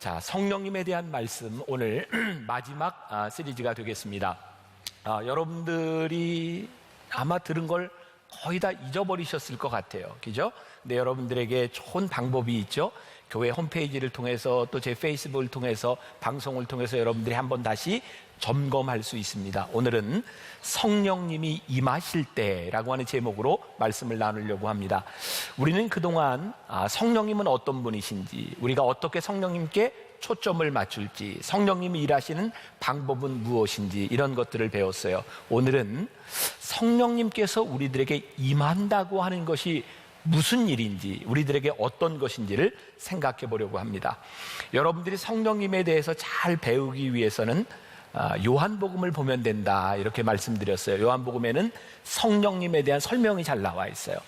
자, 성령님에 대한 말씀 오늘 마지막 시리즈가 되겠습니다. 여러분들이 아마 들은 걸 거의 다 잊어버리셨을 것 같아요. 그죠? 근데 여러분들에게 좋은 방법이 있죠. 교회 홈페이지를 통해서 또 제 페이스북을 통해서 방송을 통해서 여러분들이 한번 다시 점검할 수 있습니다. 오늘은 성령님이 임하실 때라고 하는 제목으로 말씀을 나누려고 합니다. 우리는 그동안 성령님은 어떤 분이신지, 우리가 어떻게 성령님께 초점을 맞출지, 성령님이 일하시는 방법은 무엇인지 이런 것들을 배웠어요. 오늘은 성령님께서 우리들에게 임한다고 하는 것이 무슨 일인지, 우리들에게 어떤 것인지를 생각해 보려고 합니다. 여러분들이 성령님에 대해서 잘 배우기 위해서는 요한복음을 보면 된다 이렇게 말씀드렸어요. 요한복음에는 성령님에 대한 설명이 잘 나와 있어요.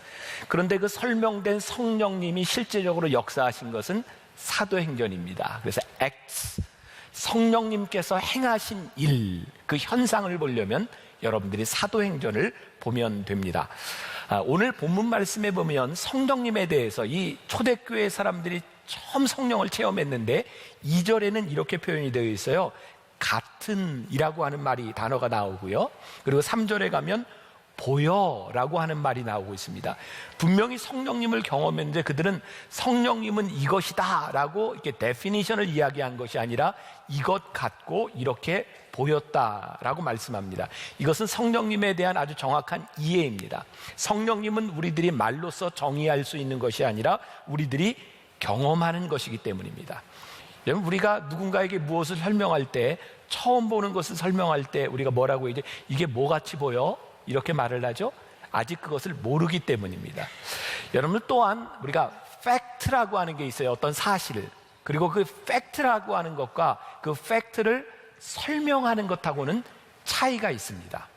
그런데 그 설명된 성령님이 실제적으로 역사하신 것은 사도행전입니다. 그래서 Acts, 성령님께서 행하신 일, 그 현상을 보려면 여러분들이 사도행전을 보면 됩니다. 오늘 본문 말씀에 보면 성령님에 대해서 이 초대교회 사람들이 처음 성령을 체험했는데 2절에는 이렇게 표현이 되어 있어요. 같은 이라고 하는 단어가 나오고요. 그리고 3절에 가면 보여라고 하는 말이 나오고 있습니다. 분명히 성령님을 경험했는데 그들은 성령님은 이것이다 라고 이렇게 데피니션을 이야기한 것이 아니라 이것 같고 이렇게 보였다라고 말씀합니다. 이것은 성령님에 대한 아주 정확한 이해입니다. 성령님은 우리들이 말로써 정의할 수 있는 것이 아니라 우리들이 경험하는 것이기 때문입니다. 여러분, 우리가 누군가에게 무엇을 설명할 때, 처음 보는 것을 설명할 때 우리가 뭐라고 이제 이게 뭐같이 보여? 이렇게 말을 하죠. 아직 그것을 모르기 때문입니다. 여러분, 또한 우리가 팩트라고 하는 게 있어요. 어떤 사실. 그리고 그 팩트라고 하는 것과 그 팩트를 설명하는 것하고는 차이가 있습니다.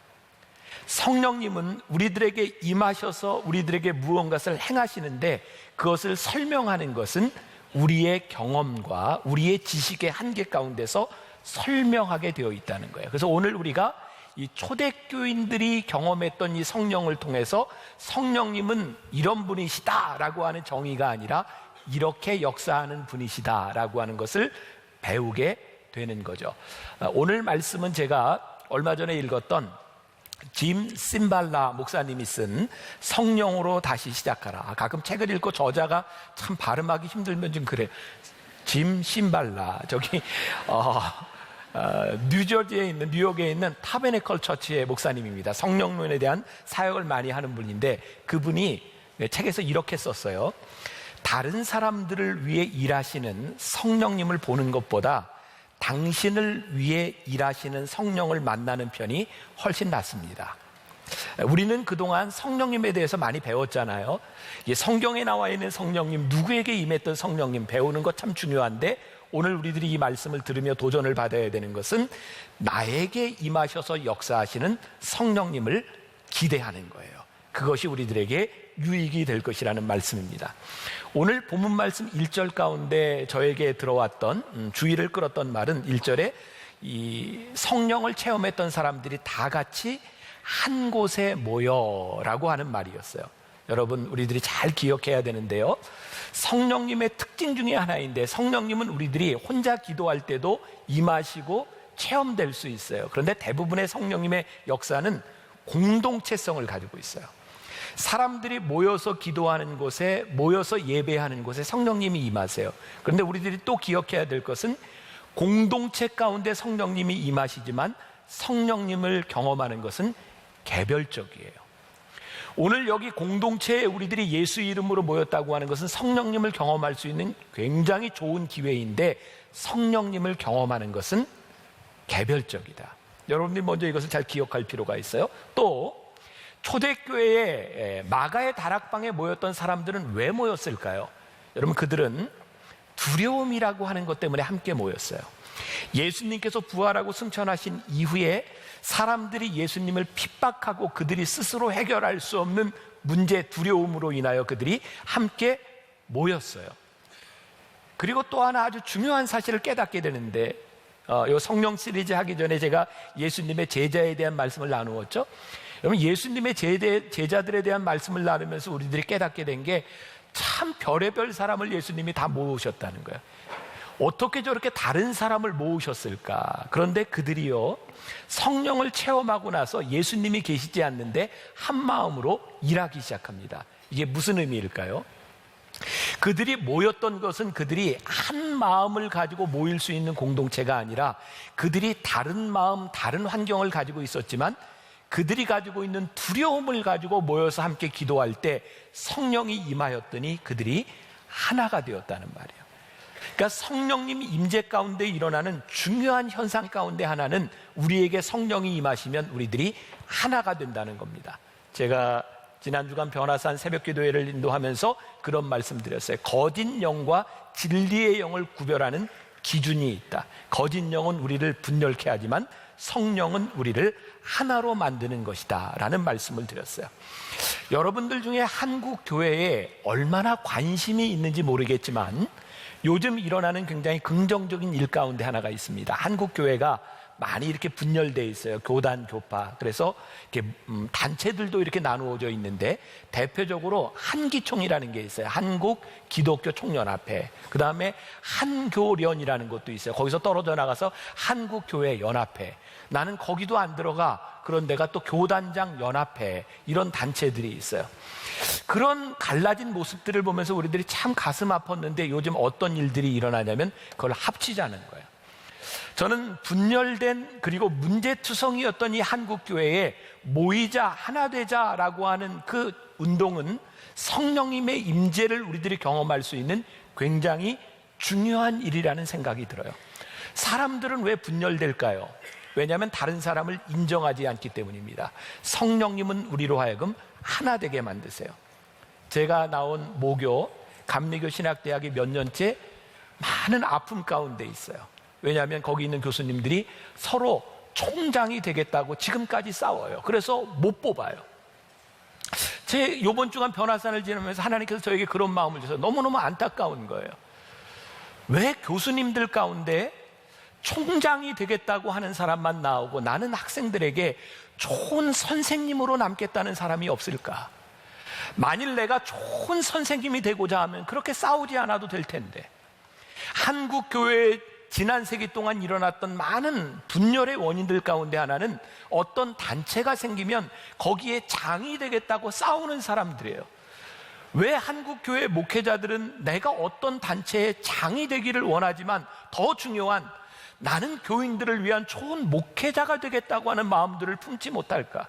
성령님은 우리들에게 임하셔서 우리들에게 무언가를 행하시는데 그것을 설명하는 것은 우리의 경험과 우리의 지식의 한계 가운데서 설명하게 되어 있다는 거예요. 그래서 오늘 우리가 이 초대교인들이 경험했던 이 성령을 통해서 성령님은 이런 분이시다라고 하는 정의가 아니라 이렇게 역사하는 분이시다라고 하는 것을 배우게 되는 거죠. 오늘 말씀은 제가 얼마 전에 읽었던 짐 심발라 목사님이 쓴 성령으로 다시 시작하라. 가끔 책을 읽고 저자가 참 발음하기 힘들면 좀 그래요. 짐 심발라, 저기 뉴저지에 있는, 뉴욕에 있는 타베네컬 처치의 목사님입니다. 성령론에 대한 사역을 많이 하는 분인데 그분이 책에서 이렇게 썼어요. 다른 사람들을 위해 일하시는 성령님을 보는 것보다 당신을 위해 일하시는 성령을 만나는 편이 훨씬 낫습니다. 우리는 그동안 성령님에 대해서 많이 배웠잖아요. 성경에 나와 있는 성령님, 누구에게 임했던 성령님 배우는 것 참 중요한데 오늘 우리들이 이 말씀을 들으며 도전을 받아야 되는 것은 나에게 임하셔서 역사하시는 성령님을 기대하는 거예요. 그것이 우리들에게 유익이 될 것이라는 말씀입니다. 오늘 본문 말씀 1절 가운데 저에게 들어왔던 주의를 끌었던 말은 1절에 이 성령을 체험했던 사람들이 다 같이 한 곳에 모여라고 하는 말이었어요. 여러분, 우리들이 잘 기억해야 되는데요. 성령님의 특징 중에 하나인데 성령님은 우리들이 혼자 기도할 때도 임하시고 체험될 수 있어요. 그런데 대부분의 성령님의 역사는 공동체성을 가지고 있어요. 사람들이 모여서 기도하는 곳에, 모여서 예배하는 곳에 성령님이 임하세요. 그런데 우리들이 또 기억해야 될 것은 공동체 가운데 성령님이 임하시지만 성령님을 경험하는 것은 개별적이에요. 오늘 여기 공동체에 우리들이 예수 이름으로 모였다고 하는 것은 성령님을 경험할 수 있는 굉장히 좋은 기회인데 성령님을 경험하는 것은 개별적이다. 여러분들이 먼저 이것을 잘 기억할 필요가 있어요. 또 초대교회에 마가의 다락방에 모였던 사람들은 왜 모였을까요? 여러분, 그들은 두려움이라고 하는 것 때문에 함께 모였어요. 예수님께서 부활하고 승천하신 이후에 사람들이 예수님을 핍박하고 그들이 스스로 해결할 수 없는 문제, 두려움으로 인하여 그들이 함께 모였어요. 그리고 또 하나 아주 중요한 사실을 깨닫게 되는데 이 성령 시리즈 하기 전에 제가 예수님의 제자에 대한 말씀을 나누었죠. 여러분, 예수님의 제자들에 대한 말씀을 나누면서 우리들이 깨닫게 된 게 참 별의별 사람을 예수님이 다 모으셨다는 거예요. 어떻게 저렇게 다른 사람을 모으셨을까? 그런데 그들이요, 성령을 체험하고 나서 예수님이 계시지 않는데 한 마음으로 일하기 시작합니다. 이게 무슨 의미일까요? 그들이 모였던 것은 그들이 한 마음을 가지고 모일 수 있는 공동체가 아니라 그들이 다른 마음, 다른 환경을 가지고 있었지만 그들이 가지고 있는 두려움을 가지고 모여서 함께 기도할 때 성령이 임하였더니 그들이 하나가 되었다는 말이에요. 그러니까 성령님 임재 가운데 일어나는 중요한 현상 가운데 하나는 우리에게 성령이 임하시면 우리들이 하나가 된다는 겁니다. 제가 지난 주간 변화산 새벽기도회를 인도하면서 그런 말씀 드렸어요. 거짓 영과 진리의 영을 구별하는 기준이 있다. 거짓 영은 우리를 분열케 하지만 성령은 우리를 하나로 만드는 것이다 라는 말씀을 드렸어요. 여러분들 중에 한국 교회에 얼마나 관심이 있는지 모르겠지만 요즘 일어나는 굉장히 긍정적인 일 가운데 하나가 있습니다. 한국 교회가 많이 이렇게 분열되어 있어요. 교단, 교파. 그래서 이렇게 단체들도 이렇게 나누어져 있는데 대표적으로 한기총이라는 게 있어요. 한국 기독교 총연합회. 그 다음에 한교련이라는 것도 있어요. 거기서 떨어져 나가서 한국교회 연합회. 나는 거기도 안 들어가. 그런 데가 또 교단장 연합회. 이런 단체들이 있어요. 그런 갈라진 모습들을 보면서 우리들이 참 가슴 아팠는데 요즘 어떤 일들이 일어나냐면 그걸 합치자는 거예요. 저는 분열된 그리고 문제투성이었던 이 한국교회에 모이자 하나 되자라고 하는 그 운동은 성령님의 임재를 우리들이 경험할 수 있는 굉장히 중요한 일이라는 생각이 들어요. 사람들은 왜 분열될까요? 왜냐하면 다른 사람을 인정하지 않기 때문입니다. 성령님은 우리로 하여금 하나 되게 만드세요. 제가 나온 모교 감리교 신학대학이 몇 년째 많은 아픔 가운데 있어요. 왜냐하면 거기 있는 교수님들이 서로 총장이 되겠다고 지금까지 싸워요. 그래서 못 뽑아요. 제 이번 주간 변화산을 지나면서 하나님께서 저에게 그런 마음을 주셔서 너무너무 안타까운 거예요. 왜 교수님들 가운데 총장이 되겠다고 하는 사람만 나오고 나는 학생들에게 좋은 선생님으로 남겠다는 사람이 없을까? 만일 내가 좋은 선생님이 되고자 하면 그렇게 싸우지 않아도 될 텐데. 한국 교회의 지난 세기 동안 일어났던 많은 분열의 원인들 가운데 하나는 어떤 단체가 생기면 거기에 장이 되겠다고 싸우는 사람들이에요. 왜 한국 교회 목회자들은 내가 어떤 단체의 장이 되기를 원하지만 더 중요한 나는 교인들을 위한 좋은 목회자가 되겠다고 하는 마음들을 품지 못할까?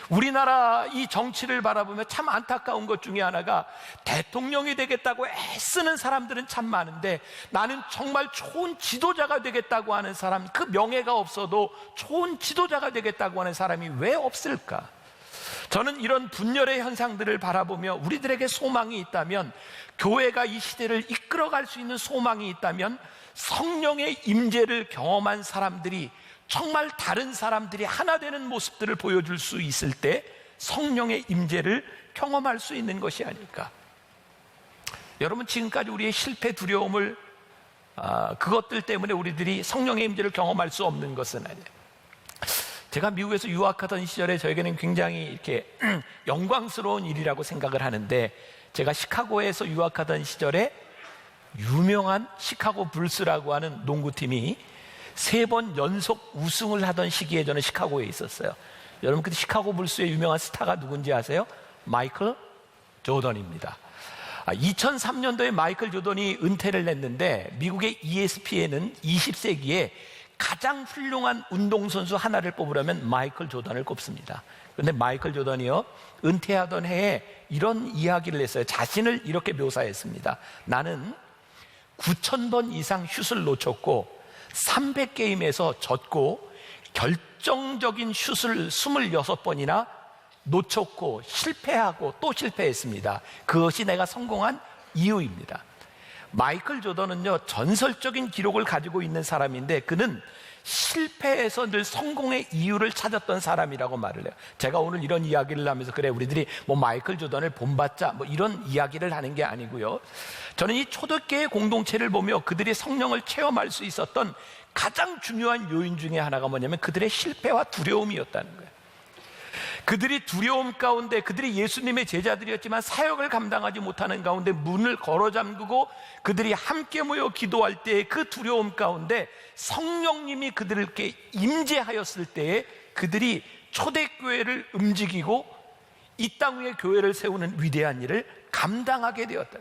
우리나라 이 정치를 바라보며 참 안타까운 것 중에 하나가 대통령이 되겠다고 애쓰는 사람들은 참 많은데 나는 정말 좋은 지도자가 되겠다고 하는 사람, 그 명예가 없어도 좋은 지도자가 되겠다고 하는 사람이 왜 없을까? 저는 이런 분열의 현상들을 바라보며 우리들에게 소망이 있다면, 교회가 이 시대를 이끌어갈 수 있는 소망이 있다면 성령의 임재를 경험한 사람들이 정말 다른 사람들이 하나 되는 모습들을 보여줄 수 있을 때 성령의 임재를 경험할 수 있는 것이 아닐까. 여러분, 지금까지 우리의 실패 두려움을 그것들 때문에 우리들이 성령의 임재를 경험할 수 없는 것은 아니에요. 제가 미국에서 유학하던 시절에 저에게는 굉장히 이렇게 영광스러운 일이라고 생각을 하는데, 제가 시카고에서 유학하던 시절에 유명한 시카고 불스라고 하는 농구팀이 3번 연속 우승을 하던 시기에 저는 시카고에 있었어요. 여러분, 그때 시카고 불스의 유명한 스타가 누군지 아세요? 마이클 조던입니다. 2003년도에 마이클 조던이 은퇴를 냈는데 미국의 ESPN은 20세기에 가장 훌륭한 운동선수 하나를 뽑으려면 마이클 조던을 꼽습니다. 그런데 마이클 조던이요, 은퇴하던 해에 이런 이야기를 했어요. 자신을 이렇게 묘사했습니다. 나는 9,000번 이상 슛을 놓쳤고 300게임에서 졌고 결정적인 슛을 26번이나 놓쳤고 실패하고 또 실패했습니다. 그것이 내가 성공한 이유입니다. 마이클 조던은요, 전설적인 기록을 가지고 있는 사람인데 그는 실패에서 늘 성공의 이유를 찾았던 사람이라고 말을 해요. 제가 오늘 이런 이야기를 하면서 그래 우리들이 뭐 마이클 조던을 본받자 뭐 이런 이야기를 하는 게 아니고요, 저는 이 초대교회 공동체를 보며 그들이 성령을 체험할 수 있었던 가장 중요한 요인 중에 하나가 뭐냐면 그들의 실패와 두려움이었다는 거예요. 그들이 두려움 가운데, 그들이 예수님의 제자들이었지만 사역을 감당하지 못하는 가운데 문을 걸어 잠그고 그들이 함께 모여 기도할 때에 그 두려움 가운데 성령님이 그들에게 임재하였을 때에 그들이 초대교회를 움직이고 이 땅 위에 교회를 세우는 위대한 일을 감당하게 되었다.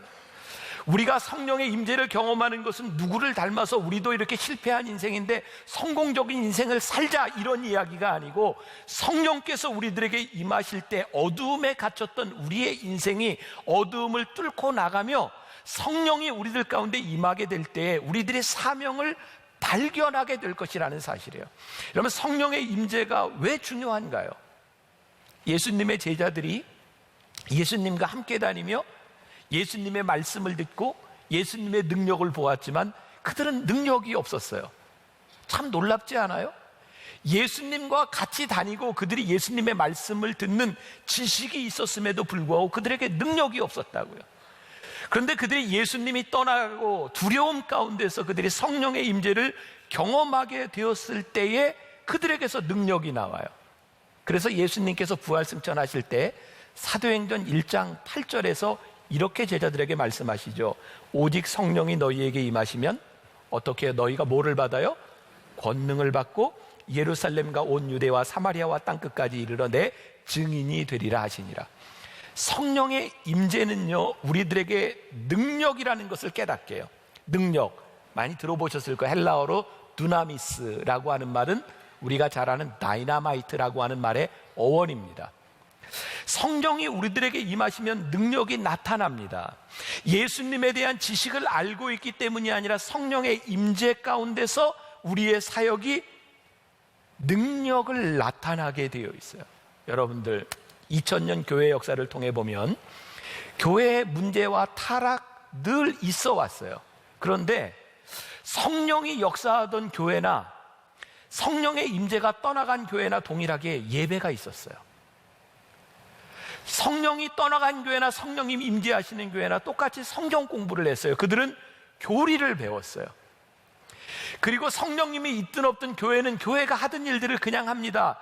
우리가 성령의 임재를 경험하는 것은 누구를 닮아서 우리도 이렇게 실패한 인생인데 성공적인 인생을 살자, 이런 이야기가 아니고, 성령께서 우리들에게 임하실 때 어두움에 갇혔던 우리의 인생이 어두움을 뚫고 나가며 성령이 우리들 가운데 임하게 될 때 우리들의 사명을 발견하게 될 것이라는 사실이에요. 여러분, 성령의 임재가 왜 중요한가요? 예수님의 제자들이 예수님과 함께 다니며 예수님의 말씀을 듣고 예수님의 능력을 보았지만 그들은 능력이 없었어요. 참 놀랍지 않아요? 예수님과 같이 다니고 그들이 예수님의 말씀을 듣는 지식이 있었음에도 불구하고 그들에게 능력이 없었다고요. 그런데 그들이 예수님이 떠나고 두려움 가운데서 그들이 성령의 임재를 경험하게 되었을 때에 그들에게서 능력이 나와요. 그래서 예수님께서 부활 승천하실 때 사도행전 1장 8절에서 이렇게 제자들에게 말씀하시죠. 오직 성령이 너희에게 임하시면 어떻게 너희가 뭐를 받아요? 권능을 받고 예루살렘과 온 유대와 사마리아와 땅끝까지 이르러 내 증인이 되리라 하시니라. 성령의 임재는요, 우리들에게 능력이라는 것을 깨닫게 해요. 능력, 많이 들어보셨을 거예요. 헬라어로 두나미스라고 하는 말은 우리가 잘 아는 다이나마이트라고 하는 말의 어원입니다. 성령이 우리들에게 임하시면 능력이 나타납니다. 예수님에 대한 지식을 알고 있기 때문이 아니라 성령의 임재 가운데서 우리의 사역이 능력을 나타나게 되어 있어요. 여러분들, 2000년 교회 역사를 통해 보면 교회의 문제와 타락 늘 있어 왔어요. 그런데 성령이 역사하던 교회나 성령의 임재가 떠나간 교회나 동일하게 예배가 있었어요. 성령이 떠나간 교회나 성령님 임재하시는 교회나 똑같이 성경 공부를 했어요. 그들은 교리를 배웠어요. 그리고 성령님이 있든 없든 교회는 교회가 하던 일들을 그냥 합니다.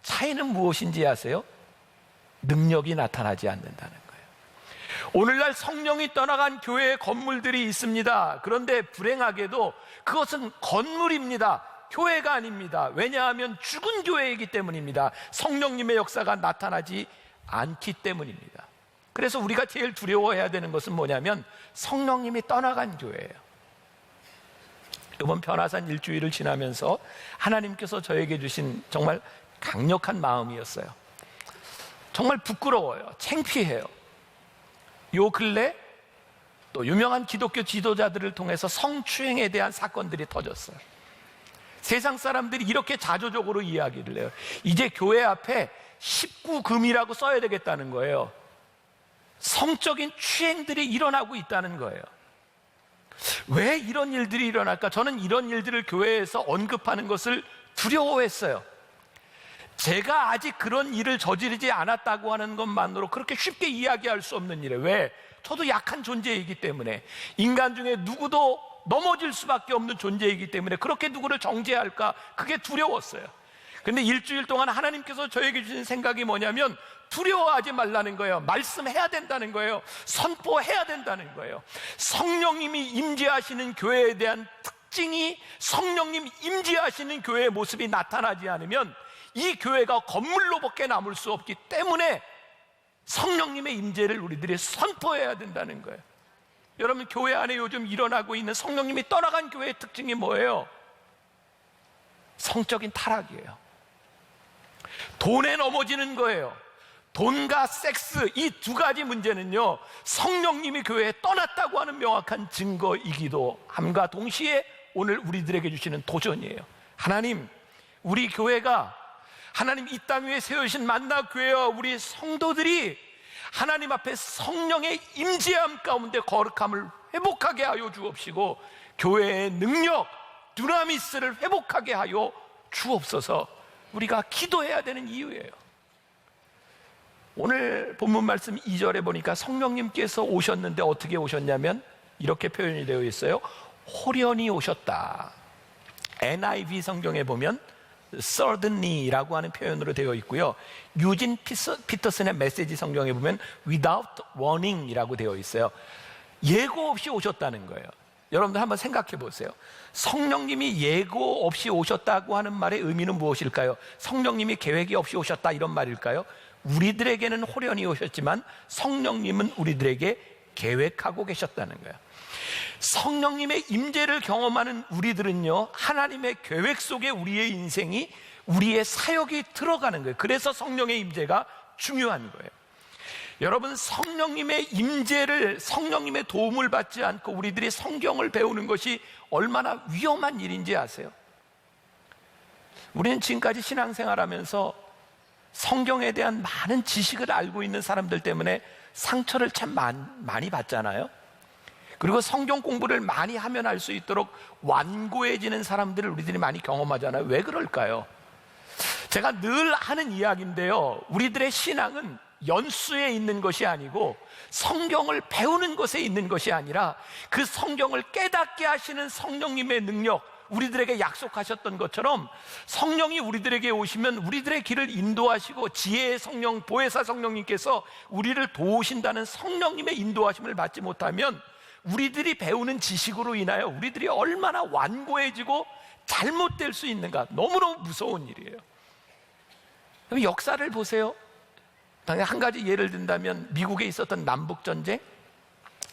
차이는 무엇인지 아세요? 능력이 나타나지 않는다는 거예요. 오늘날 성령이 떠나간 교회의 건물들이 있습니다. 그런데 불행하게도 그것은 건물입니다. 교회가 아닙니다. 왜냐하면 죽은 교회이기 때문입니다. 성령님의 역사가 나타나지 않기 때문입니다. 그래서 우리가 제일 두려워해야 되는 것은 뭐냐면 성령님이 떠나간 교회예요. 이번 변화산 일주일을 지나면서 하나님께서 저에게 주신 정말 강력한 마음이었어요. 정말 부끄러워요. 창피해요. 요 근래 또 유명한 기독교 지도자들을 통해서 성추행에 대한 사건들이 터졌어요. 세상 사람들이 이렇게 자조적으로 이야기를 해요. 이제 교회 앞에 19금이라고 써야 되겠다는 거예요. 성적인 추행들이 일어나고 있다는 거예요. 왜 이런 일들이 일어날까? 저는 이런 일들을 교회에서 언급하는 것을 두려워했어요. 제가 아직 그런 일을 저지르지 않았다고 하는 것만으로 그렇게 쉽게 이야기할 수 없는 일이에요. 왜? 저도 약한 존재이기 때문에, 인간 중에 누구도 넘어질 수밖에 없는 존재이기 때문에 그렇게 누구를 정죄할까, 그게 두려웠어요. 그런데 일주일 동안 하나님께서 저에게 주신 생각이 뭐냐면 두려워하지 말라는 거예요. 말씀해야 된다는 거예요. 선포해야 된다는 거예요. 성령님이 임재하시는 교회에 대한 특징이, 성령님 임재하시는 교회의 모습이 나타나지 않으면 이 교회가 건물로밖에 남을 수 없기 때문에 성령님의 임재를 우리들이 선포해야 된다는 거예요. 여러분, 교회 안에 요즘 일어나고 있는 성령님이 떠나간 교회의 특징이 뭐예요? 성적인 타락이에요. 돈에 넘어지는 거예요. 돈과 섹스, 이 두 가지 문제는요, 성령님이 교회에 떠났다고 하는 명확한 증거이기도 함과 동시에 오늘 우리들에게 주시는 도전이에요. 하나님, 우리 교회가, 하나님 이 땅 위에 세우신 만나 교회와 우리 성도들이 하나님 앞에 성령의 임재함 가운데 거룩함을 회복하게 하여 주옵시고 교회의 능력, 두나미스를 회복하게 하여 주옵소서. 우리가 기도해야 되는 이유예요. 오늘 본문 말씀 2절에 보니까 성령님께서 오셨는데 어떻게 오셨냐면 이렇게 표현이 되어 있어요. 호련히 오셨다. NIV 성경에 보면 suddenly라고 하는 표현으로 되어 있고요. 유진 피터슨의 메시지 성경에 보면 without warning이라고 되어 있어요. 예고 없이 오셨다는 거예요. 여러분들 한번 생각해 보세요. 성령님이 예고 없이 오셨다고 하는 말의 의미는 무엇일까요? 성령님이 계획이 없이 오셨다 이런 말일까요? 우리들에게는 호련히 오셨지만 성령님은 우리들에게 계획하고 계셨다는 거예요. 성령님의 임재를 경험하는 우리들은요, 하나님의 계획 속에 우리의 인생이, 우리의 사역이 들어가는 거예요. 그래서 성령의 임재가 중요한 거예요. 여러분, 성령님의 임재를, 성령님의 도움을 받지 않고 우리들이 성경을 배우는 것이 얼마나 위험한 일인지 아세요? 우리는 지금까지 신앙생활하면서 성경에 대한 많은 지식을 알고 있는 사람들 때문에 상처를 참 많이 받잖아요. 그리고 성경 공부를 많이 하면 할 수 있도록 완고해지는 사람들을 우리들이 많이 경험하잖아요. 왜 그럴까요? 제가 늘 하는 이야기인데요, 우리들의 신앙은 연수에 있는 것이 아니고 성경을 배우는 것에 있는 것이 아니라 그 성경을 깨닫게 하시는 성령님의 능력, 우리들에게 약속하셨던 것처럼 성령이 우리들에게 오시면 우리들의 길을 인도하시고 지혜의 성령, 보혜사 성령님께서 우리를 도우신다는 성령님의 인도하심을 받지 못하면 우리들이 배우는 지식으로 인하여 우리들이 얼마나 완고해지고 잘못될 수 있는가, 너무너무 무서운 일이에요. 역사를 보세요. 한 가지 예를 든다면 미국에 있었던 남북전쟁,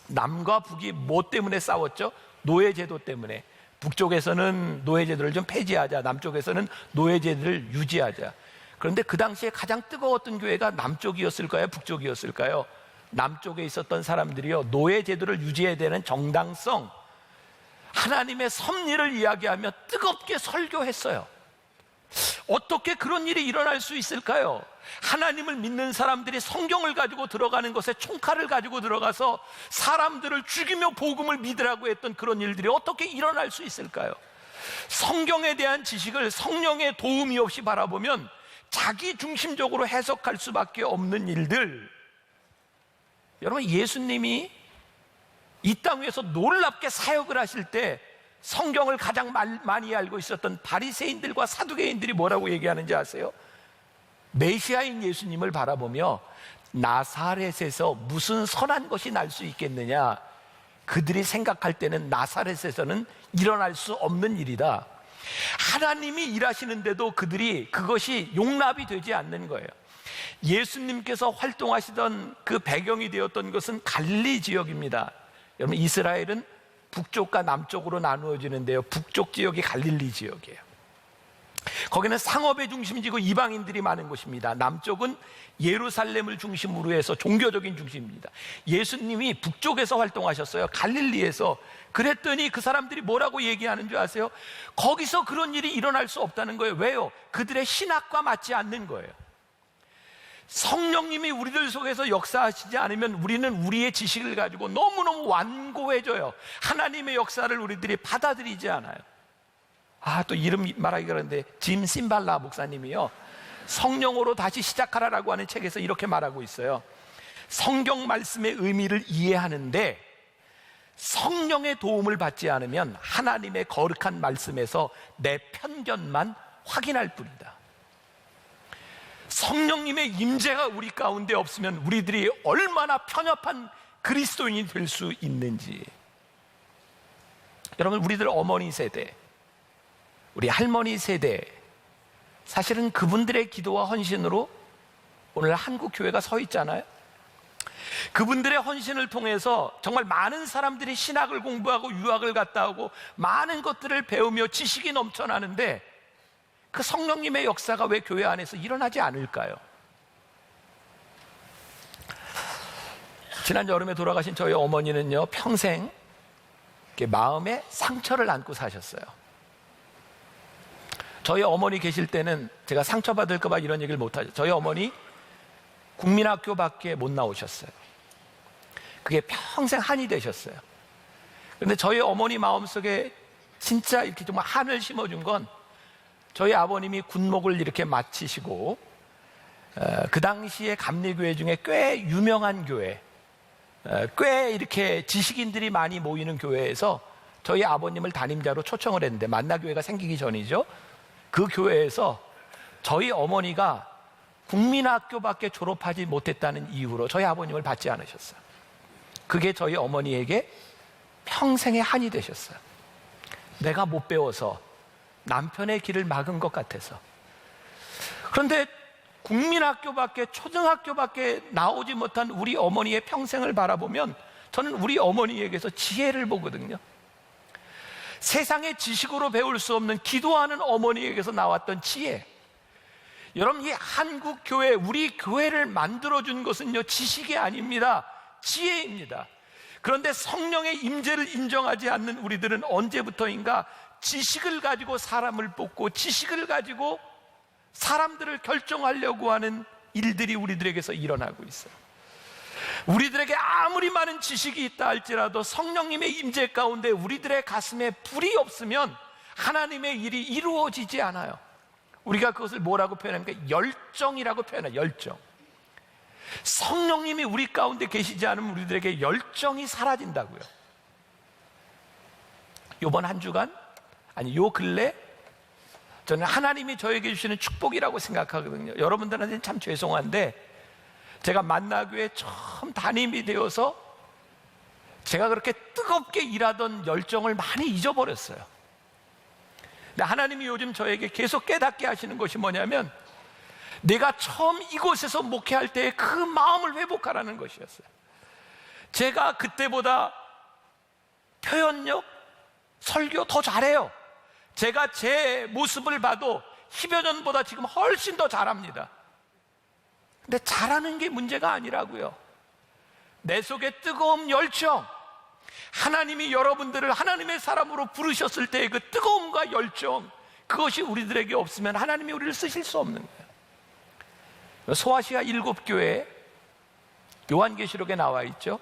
남과 북이 뭐 때문에 싸웠죠? 노예제도 때문에. 북쪽에서는 노예제도를 좀 폐지하자, 남쪽에서는 노예제도를 유지하자. 그런데 그 당시에 가장 뜨거웠던 교회가 남쪽이었을까요? 북쪽이었을까요? 남쪽에 있었던 사람들이요, 노예제도를 유지해야 되는 정당성, 하나님의 섭리를 이야기하며 뜨겁게 설교했어요. 어떻게 그런 일이 일어날 수 있을까요? 하나님을 믿는 사람들이 성경을 가지고 들어가는 것에 총칼을 가지고 들어가서 사람들을 죽이며 복음을 믿으라고 했던 그런 일들이 어떻게 일어날 수 있을까요? 성경에 대한 지식을 성령의 도움이 없이 바라보면 자기 중심적으로 해석할 수밖에 없는 일들. 여러분, 예수님이 이 땅 위에서 놀랍게 사역을 하실 때 성경을 가장 많이 알고 있었던 바리새인들과 사두개인들이 뭐라고 얘기하는지 아세요? 메시아인 예수님을 바라보며 나사렛에서 무슨 선한 것이 날 수 있겠느냐, 그들이 생각할 때는 나사렛에서는 일어날 수 없는 일이다. 하나님이 일하시는데도 그들이 그것이 용납이 되지 않는 거예요. 예수님께서 활동하시던 그 배경이 되었던 것은 갈릴리 지역입니다. 여러분, 이스라엘은 북쪽과 남쪽으로 나누어지는데요, 북쪽 지역이 갈릴리 지역이에요. 거기는 상업의 중심지고 이방인들이 많은 곳입니다. 남쪽은 예루살렘을 중심으로 해서 종교적인 중심입니다. 예수님이 북쪽에서 활동하셨어요, 갈릴리에서. 그랬더니 그 사람들이 뭐라고 얘기하는 줄 아세요? 거기서 그런 일이 일어날 수 없다는 거예요. 왜요? 그들의 신학과 맞지 않는 거예요. 성령님이 우리들 속에서 역사하시지 않으면 우리는 우리의 지식을 가지고 너무너무 완고해져요. 하나님의 역사를 우리들이 받아들이지 않아요. 또 이름 말하기 그런데 짐 심발라 목사님이요, 성령으로 다시 시작하라라고 하는 책에서 이렇게 말하고 있어요. 성경 말씀의 의미를 이해하는데 성령의 도움을 받지 않으면 하나님의 거룩한 말씀에서 내 편견만 확인할 뿐이다. 성령님의 임재가 우리 가운데 없으면 우리들이 얼마나 편협한 그리스도인이 될 수 있는지. 여러분, 우리들 어머니 세대, 우리 할머니 세대, 사실은 그분들의 기도와 헌신으로 오늘 한국 교회가 서 있잖아요. 그분들의 헌신을 통해서 정말 많은 사람들이 신학을 공부하고 유학을 갔다 오고 많은 것들을 배우며 지식이 넘쳐나는데 그 성령님의 역사가 왜 교회 안에서 일어나지 않을까요? 지난 여름에 돌아가신 저희 어머니는요, 평생 마음에 상처를 안고 사셨어요. 저희 어머니 계실 때는 제가 상처받을까 봐 이런 얘기를 못하죠. 저희 어머니 국민학교밖에 못 나오셨어요. 그게 평생 한이 되셨어요. 그런데 저희 어머니 마음속에 진짜 이렇게 정말 한을 심어준 건 저희 아버님이 군목을 이렇게 마치시고 그 당시에 감리교회 중에 꽤 유명한 교회, 꽤 이렇게 지식인들이 많이 모이는 교회에서 저희 아버님을 담임자로 초청을 했는데, 만나교회가 생기기 전이죠. 그 교회에서 저희 어머니가 국민학교밖에 졸업하지 못했다는 이유로 저희 아버님을 받지 않으셨어요. 그게 저희 어머니에게 평생의 한이 되셨어요. 내가 못 배워서 남편의 길을 막은 것 같아서. 그런데 국민학교밖에, 초등학교밖에 나오지 못한 우리 어머니의 평생을 바라보면 저는 우리 어머니에게서 지혜를 보거든요. 세상의 지식으로 배울 수 없는 기도하는 어머니에게서 나왔던 지혜. 여러분, 이 한국 교회, 우리 교회를 만들어준 것은요, 지식이 아닙니다. 지혜입니다. 그런데 성령의 임재를 인정하지 않는 우리들은 언제부터인가 지식을 가지고 사람을 뽑고 지식을 가지고 사람들을 결정하려고 하는 일들이 우리들에게서 일어나고 있어요. 우리들에게 아무리 많은 지식이 있다 할지라도 성령님의 임재 가운데 우리들의 가슴에 불이 없으면 하나님의 일이 이루어지지 않아요. 우리가 그것을 뭐라고 표현합니까? 열정이라고 표현해요. 열정. 성령님이 우리 가운데 계시지 않으면 우리들에게 열정이 사라진다고요. 이번 한 주간, 아니 요 근래 저는 하나님이 저에게 주시는 축복이라고 생각하거든요. 여러분들한테는 참 죄송한데 제가 만나교회 처음 담임이 되어서 제가 그렇게 뜨겁게 일하던 열정을 많이 잊어버렸어요. 근데 하나님이 요즘 저에게 계속 깨닫게 하시는 것이 뭐냐면 내가 처음 이곳에서 목회할 때의 그 마음을 회복하라는 것이었어요. 제가 그때보다 표현력, 설교 더 잘해요. 제가 제 모습을 봐도 10여 년보다 지금 훨씬 더 잘합니다. 근데 잘하는 게 문제가 아니라고요. 내 속에 뜨거운 열정, 하나님이 여러분들을 하나님의 사람으로 부르셨을 때의 그 뜨거움과 열정, 그것이 우리들에게 없으면 하나님이 우리를 쓰실 수 없는 거예요. 소아시아 7교회 요한계시록에 나와 있죠.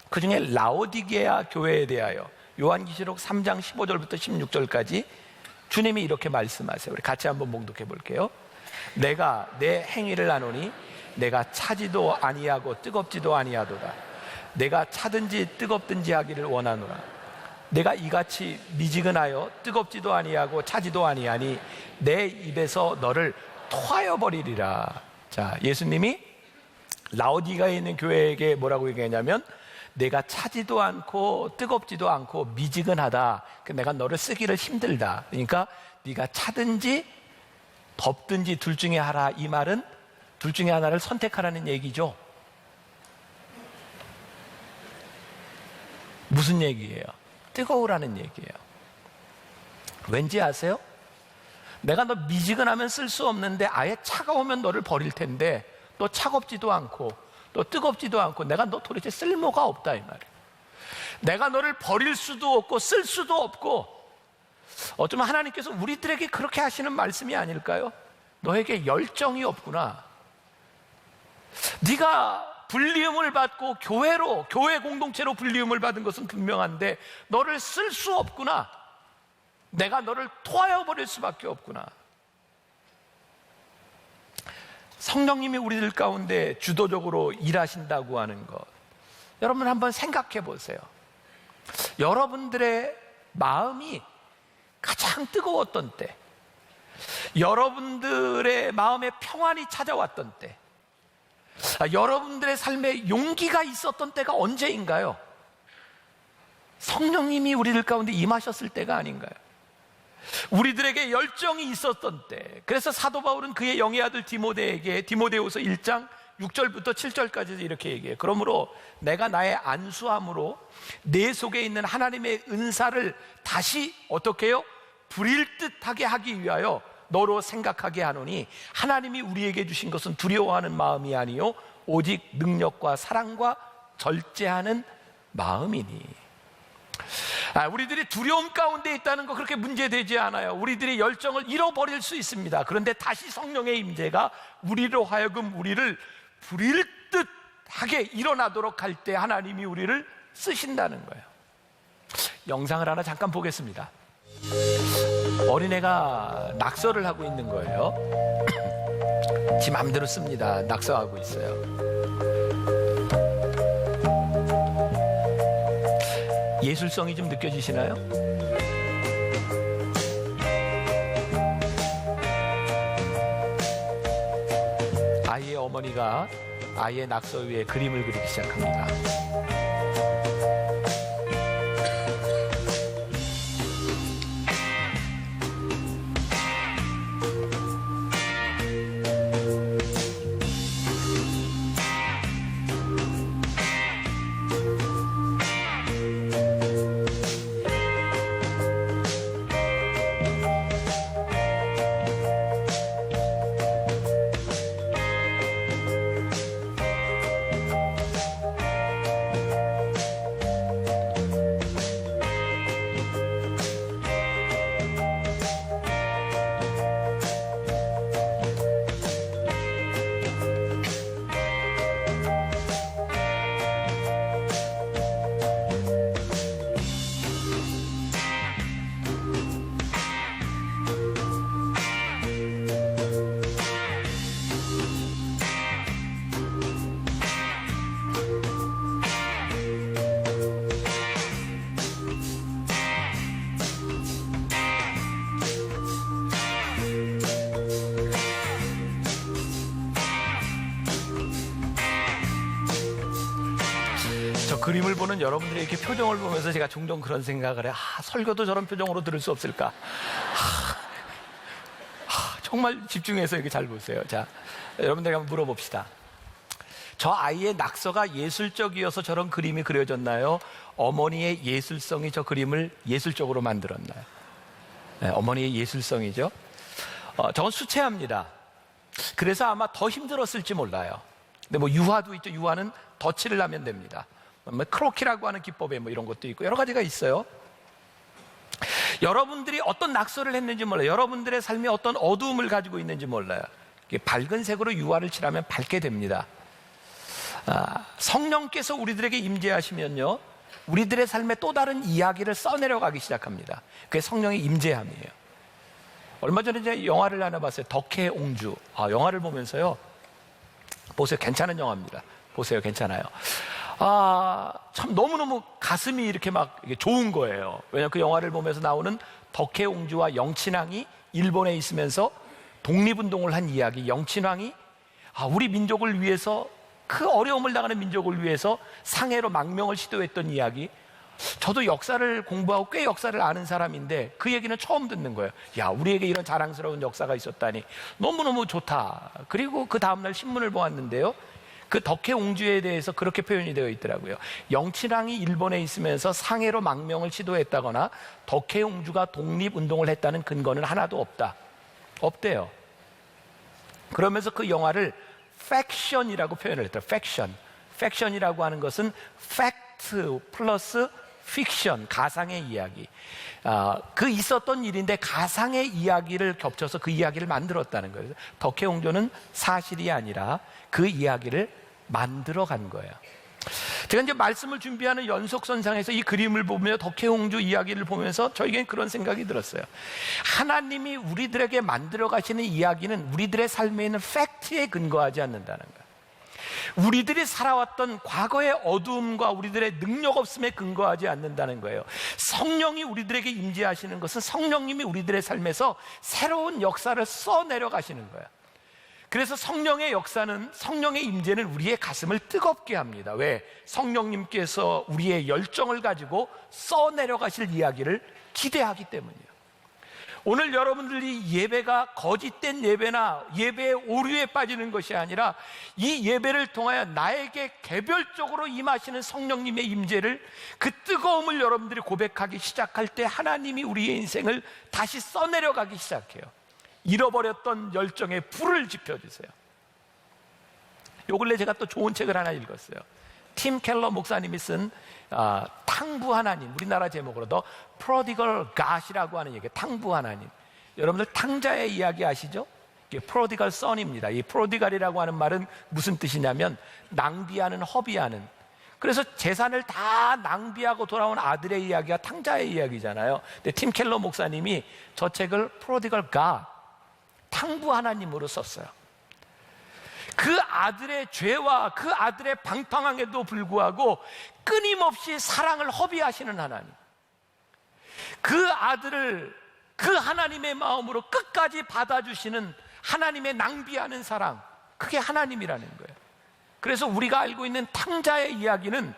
그 중에 라오디게아 교회에 대하여 요한계시록 3장 15절부터 16절까지 주님이 이렇게 말씀하세요. 우리 같이 한번 봉독해 볼게요. 내가 내 행위를 아노니 내가 차지도 아니하고 뜨겁지도 아니하도다. 내가 차든지 뜨겁든지 하기를 원하노라. 내가 이같이 미지근하여 뜨겁지도 아니하고 차지도 아니하니 내 입에서 너를 토하여 버리리라. 자, 예수님이 라오디가에 있는 교회에게 뭐라고 얘기했냐면 내가 차지도 않고 뜨겁지도 않고 미지근하다. 내가 너를 쓰기를 힘들다. 그러니까 네가 차든지 덥든지 둘 중에 하라. 이 말은 둘 중에 하나를 선택하라는 얘기죠. 무슨 얘기예요? 뜨거우라는 얘기예요. 왠지 아세요? 내가 너 미지근하면 쓸 수 없는데 아예 차가우면 너를 버릴 텐데 너 차갑지도 않고 또 뜨겁지도 않고 내가 너 도대체 쓸모가 없다 이 말이에요. 내가 너를 버릴 수도 없고 쓸 수도 없고, 어쩌면 하나님께서 우리들에게 그렇게 하시는 말씀이 아닐까요? 너에게 열정이 없구나. 네가 불리움을 받고 교회 공동체로 불리움을 받은 것은 분명한데 너를 쓸 수 없구나. 내가 너를 토하여 버릴 수밖에 없구나. 성령님이 우리들 가운데 주도적으로 일하신다고 하는 것, 여러분 한번 생각해 보세요. 여러분들의 마음이 가장 뜨거웠던 때, 여러분들의 마음에 평안이 찾아왔던 때, 여러분들의 삶에 용기가 있었던 때가 언제인가요? 성령님이 우리들 가운데 임하셨을 때가 아닌가요? 우리들에게 열정이 있었던 때. 그래서 사도 바울은 그의 영의 아들 디모데에게 디모데후서 1장 6절부터 7절까지 이렇게 얘기해요. 그러므로 내가 나의 안수함으로 내 속에 있는 하나님의 은사를 다시 어떻게 해요? 부릴 듯하게 하기 위하여 너로 생각하게 하노니 하나님이 우리에게 주신 것은 두려워하는 마음이 아니요 오직 능력과 사랑과 절제하는 마음이니. 우리들이 두려움 가운데 있다는 거 그렇게 문제되지 않아요. 우리들의 열정을 잃어버릴 수 있습니다. 그런데 다시 성령의 임재가 우리로 하여금 우리를 부릴 듯하게 일어나도록 할 때 하나님이 우리를 쓰신다는 거예요. 영상을 하나 잠깐 보겠습니다. 어린애가 낙서를 하고 있는 거예요. 지 마음대로 씁니다. 낙서하고 있어요. 예술성이 좀 느껴지시나요? 아이의 어머니가 아이의 낙서 위에 그림을 그리기 시작합니다. 그림을 보는 여러분들의 이렇게 표정을 보면서 제가 종종 그런 생각을 해요. 설교도 저런 표정으로 들을 수 없을까? 정말 집중해서 이렇게 잘 보세요. 자, 여러분들에게 한번 물어봅시다. 저 아이의 낙서가 예술적이어서 저런 그림이 그려졌나요? 어머니의 예술성이 저 그림을 예술적으로 만들었나요? 네, 어머니의 예술성이죠. 저건 수채화입니다. 그래서 아마 더 힘들었을지 몰라요. 근데 뭐 유화도 있죠. 유화는 덧칠을 하면 됩니다. 크로키라고 하는 기법에 뭐 이런 것도 있고 여러 가지가 있어요. 여러분들이 어떤 낙서를 했는지 몰라요. 여러분들의 삶이 어떤 어두움을 가지고 있는지 몰라요. 밝은 색으로 유화를 칠하면 밝게 됩니다. 성령께서 우리들에게 임재하시면요, 우리들의 삶에 또 다른 이야기를 써내려가기 시작합니다. 그게 성령의 임재함이에요. 얼마 전에 이제 영화를 하나 봤어요. 덕혜의 옹주. 영화를 보면서요, 보세요. 괜찮은 영화입니다. 보세요. 괜찮아요. 참 너무너무 가슴이 이렇게 막 좋은 거예요. 왜냐하면 그 영화를 보면서 나오는 덕혜옹주와 영친왕이 일본에 있으면서 독립운동을 한 이야기. 영친왕이 우리 민족을 위해서, 그 어려움을 당하는 민족을 위해서 상해로 망명을 시도했던 이야기. 저도 역사를 공부하고 꽤 역사를 아는 사람인데 그 얘기는 처음 듣는 거예요. 야, 우리에게 이런 자랑스러운 역사가 있었다니 너무너무 좋다. 그리고 그 다음날 신문을 보았는데요, 그 덕혜옹주에 대해서 그렇게 표현이 되어 있더라고요. 영친왕이 일본에 있으면서 상해로 망명을 시도했다거나 덕혜옹주가 독립운동을 했다는 근거는 하나도 없대요. 그러면서 그 영화를 팩션이라고 표현을 했대요. 팩션이라고 하는 것은 팩트 플러스 픽션, 가상의 이야기. 그 있었던 일인데 가상의 이야기를 겹쳐서 그 이야기를 만들었다는 거예요. 덕혜옹주는 사실이 아니라 그 이야기를 만들어 간 거예요. 제가 이제 말씀을 준비하는 연속선상에서 이 그림을 보며 덕혜옹주 이야기를 보면서 저에겐 그런 생각이 들었어요. 하나님이 우리들에게 만들어 가시는 이야기는 우리들의 삶에 있는 팩트에 근거하지 않는다는 거예요. 우리들이 살아왔던 과거의 어두움과 우리들의 능력 없음에 근거하지 않는다는 거예요. 성령이 우리들에게 임재하시는 것은 성령님이 우리들의 삶에서 새로운 역사를 써내려 가시는 거예요. 그래서 성령의 역사는, 성령의 임재는 우리의 가슴을 뜨겁게 합니다. 왜? 성령님께서 우리의 열정을 가지고 써내려 가실 이야기를 기대하기 때문이에요. 오늘 여러분들이 예배가 거짓된 예배나 예배의 오류에 빠지는 것이 아니라 이 예배를 통하여 나에게 개별적으로 임하시는 성령님의 임재를, 그 뜨거움을 여러분들이 고백하기 시작할 때 하나님이 우리의 인생을 다시 써내려가기 시작해요. 잃어버렸던 열정에 불을 지펴주세요. 요 근래 제가 또 좋은 책을 하나 읽었어요. 팀 켈러 목사님이 쓴 탕부 하나님, 우리나라 제목으로 더 프로디걸 갓이라고 하는 얘기, 탕부 하나님. 여러분들 탕자의 이야기 아시죠? 이게 프로디걸 선입니다. 이 프로디걸이라고 하는 말은 무슨 뜻이냐면 낭비하는, 허비하는. 그래서 재산을 다 낭비하고 돌아온 아들의 이야기가 탕자의 이야기잖아요. 근데 팀 켈러 목사님이 저 책을 프로디걸 갓, 탕부 하나님으로 썼어요. 그 아들의 죄와 그 아들의 방탕함에도 불구하고 끊임없이 사랑을 허비하시는 하나님, 그 아들을 그 하나님의 마음으로 끝까지 받아주시는 하나님의 낭비하는 사랑, 그게 하나님이라는 거예요. 그래서 우리가 알고 있는 탕자의 이야기는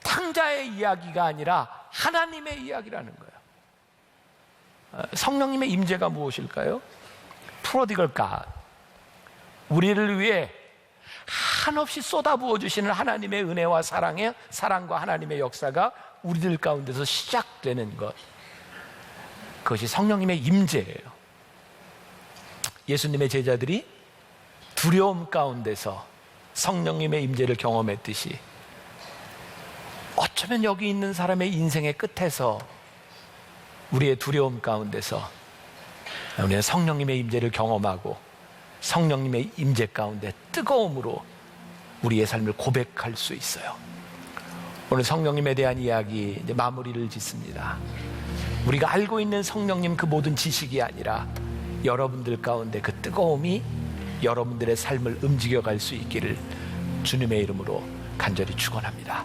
탕자의 이야기가 아니라 하나님의 이야기라는 거예요. 성령님의 임재가 무엇일까요? 프로디걸 갓, 우리를 위해 한없이 쏟아부어 주시는 하나님의 은혜와 사랑과 하나님의 역사가 우리들 가운데서 시작되는 것, 그것이 성령님의 임재예요. 예수님의 제자들이 두려움 가운데서 성령님의 임재를 경험했듯이 어쩌면 여기 있는 사람의 인생의 끝에서 우리의 두려움 가운데서 우리는 성령님의 임재를 경험하고 성령님의 임재 가운데 뜨거움으로 우리의 삶을 고백할 수 있어요. 오늘 성령님에 대한 이야기 이제 마무리를 짓습니다. 우리가 알고 있는 성령님 그 모든 지식이 아니라 여러분들 가운데 그 뜨거움이 여러분들의 삶을 움직여갈 수 있기를 주님의 이름으로 간절히 축원합니다.